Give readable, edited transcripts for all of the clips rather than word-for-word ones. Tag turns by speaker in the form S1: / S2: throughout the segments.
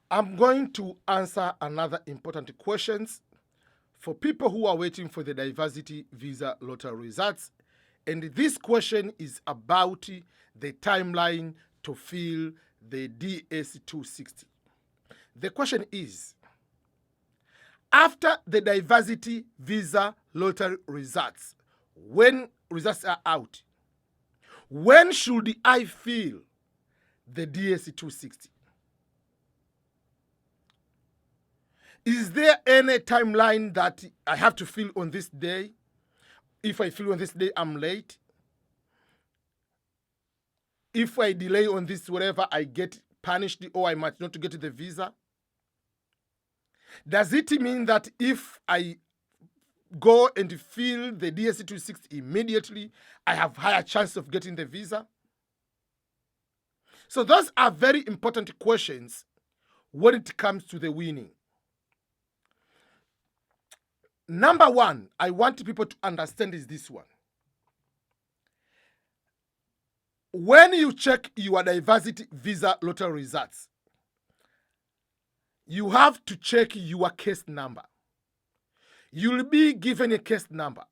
S1: I'm going to answer another important questions for people who are waiting for the diversity visa lottery results. And this question is about the timeline to fill the DS260. The question is, after the diversity visa lottery results, when results are out, when should I fill the DS260? Is there any timeline that I have to fill on this day? If I fill on this day, I'm late. If I delay on this, whatever, I get punished or I might not get the visa. Does it mean that if I go and fill the DS260 immediately, I have higher chance of getting the visa? So those are very important questions when it comes to the winning. Number one, I want people to understand is this one. When you check your diversity visa lottery results, you have to check your case number. You'll be given a case number.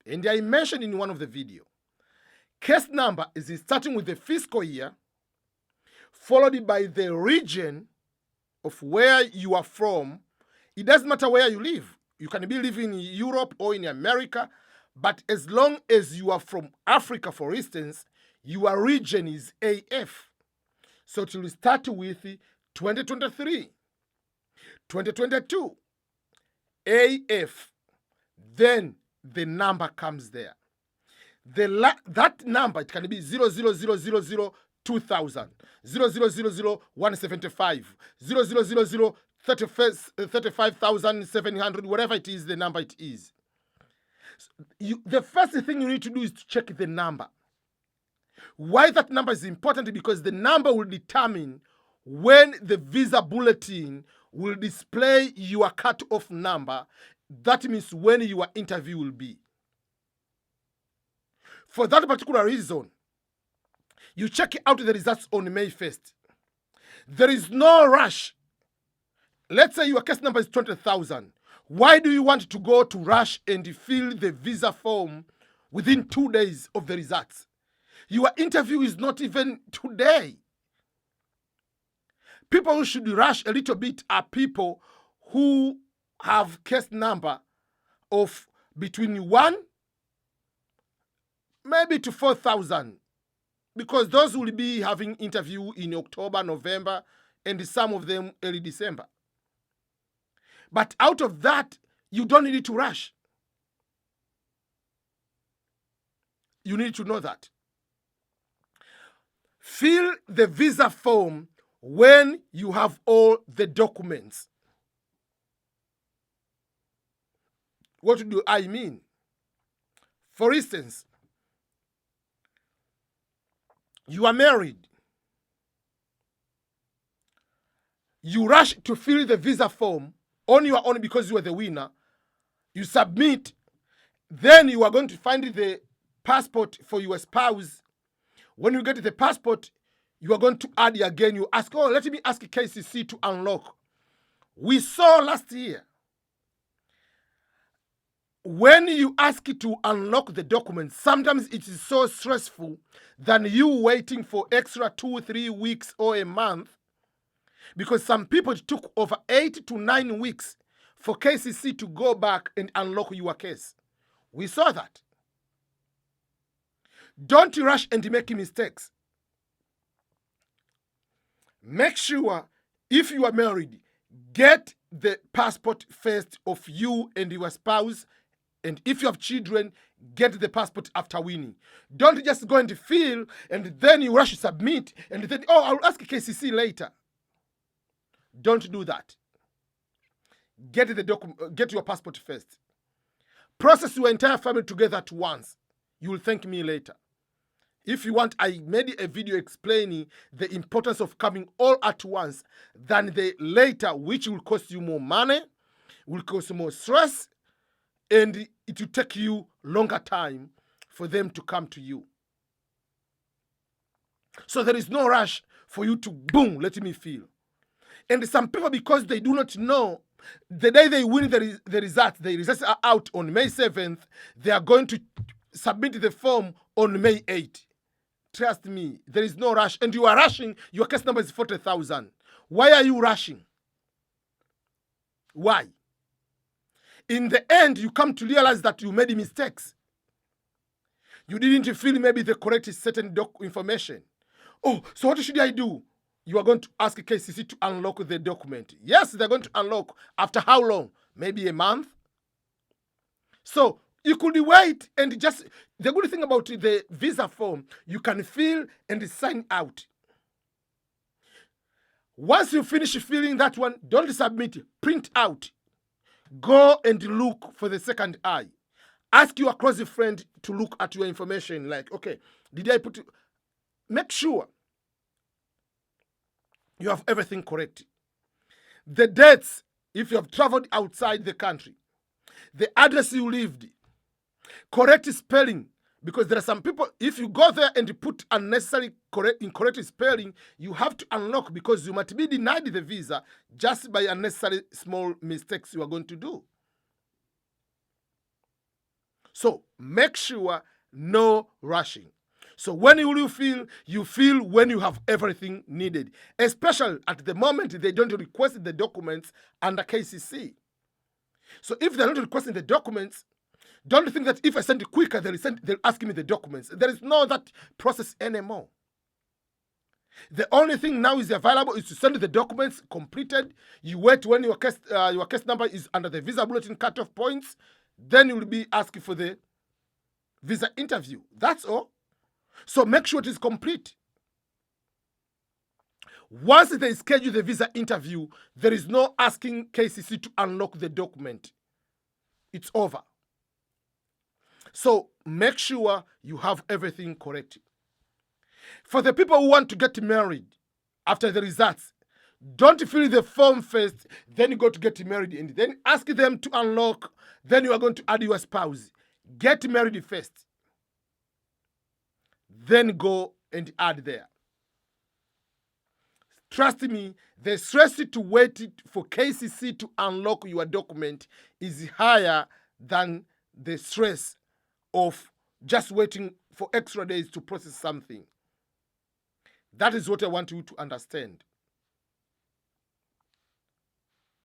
S1: And I mentioned in one of the video, case number is starting with the fiscal year, followed by the region of where you are from. It doesn't matter where you live. You can be living in Europe or in America, but as long as you are from Africa, for instance, your region is AF. So it will start with 2023, 2022, AF. Then the number comes there. That number, it can be 00000 2000, 175, 35,700, whatever it is, the number it is. The first thing you need to do is to check the number. Why that number is important? Because the number will determine when the visa bulletin will display your cut-off number. That means when your interview will be. For that particular reason, you check out the results on May 1st. There is no rush. Let's say your case number is 20,000. Why do you want to go to rush and fill the visa form within 2 days of the results? Your interview is not even today. People who should rush a little bit are people who have case number of between 1 maybe to 4,000, because those will be having interview in October, November, and some of them early December. But out of that, you don't need to rush. You need to know that. Fill the visa form when you have all the documents. What do I mean? For instance, you are married. You rush to fill the visa form on your own because you are the winner. You submit. Then you are going to find the passport for your spouse. When you get the passport, you are going to add again. You ask, oh, let me ask KCC to unlock. We saw last year, when you ask to unlock the documents, sometimes it is so stressful than you waiting for extra 2-3 weeks or a month, because some people it took over 8 to 9 weeks for KCC to go back and unlock your case. We saw that. Don't rush and make mistakes. Make sure, if you are married, get the passport first of you and your spouse. And if you have children, get the passport after winning. Don't just go and fill and then you rush to submit and then, oh, I'll ask KCC later. Don't do that. Get your passport first. Process your entire family together at once. You will thank me later. If you want, I made a video explaining the importance of coming all at once than the later, which will cost you more money, will cost you more stress, and it will take you longer time for them to come to you. So there is no rush for you to, boom, let me fill. And some people, because they do not know, the day they win the results are out on May 7th, they are going to submit the form on May 8th. Trust me, there is no rush. And you are rushing, your case number is 40,000. Why are you rushing? Why? In the end, you come to realize that you made mistakes. You didn't fill maybe the correct certain information. Oh, so what should I do? You are going to ask KCC to unlock the document. Yes, they're going to unlock. After how long? Maybe a month? So you could wait and just... The good thing about the visa form, you can fill and sign out. Once you finish filling that one, don't submit, print out. Go and look for the second eye. Ask your close friend to look at your information. Like, okay, did I put... Make sure you have everything correct. The dates, if you have traveled outside the country, the address you lived, correct spelling, because there are some people, if you go there and put unnecessary incorrect spelling, you have to unlock, because you might be denied the visa just by unnecessary small mistakes you are going to do. So make sure no rushing. So when you feel when you have everything needed. Especially at the moment they don't request the documents under KCC. So if they're not requesting the documents, don't think that if I send it quicker, they'll ask me the documents. There is no that process anymore. The only thing now is available is to send the documents completed. You wait when your case number is under the visa bulletin cutoff points. Then you will be asking for the visa interview. That's all. So make sure it is complete. Once they schedule the visa interview, there is no asking KCC to unlock the document. It's over. So make sure you have everything correct. For the people who want to get married after the results, don't fill the form first, then you go to get married, and then ask them to unlock, then you are going to add your spouse. Get married first. Then go and add there. Trust me, the stress to wait for KCC to unlock your document is higher than the stress of just waiting for extra days to process something. That is what I want you to understand.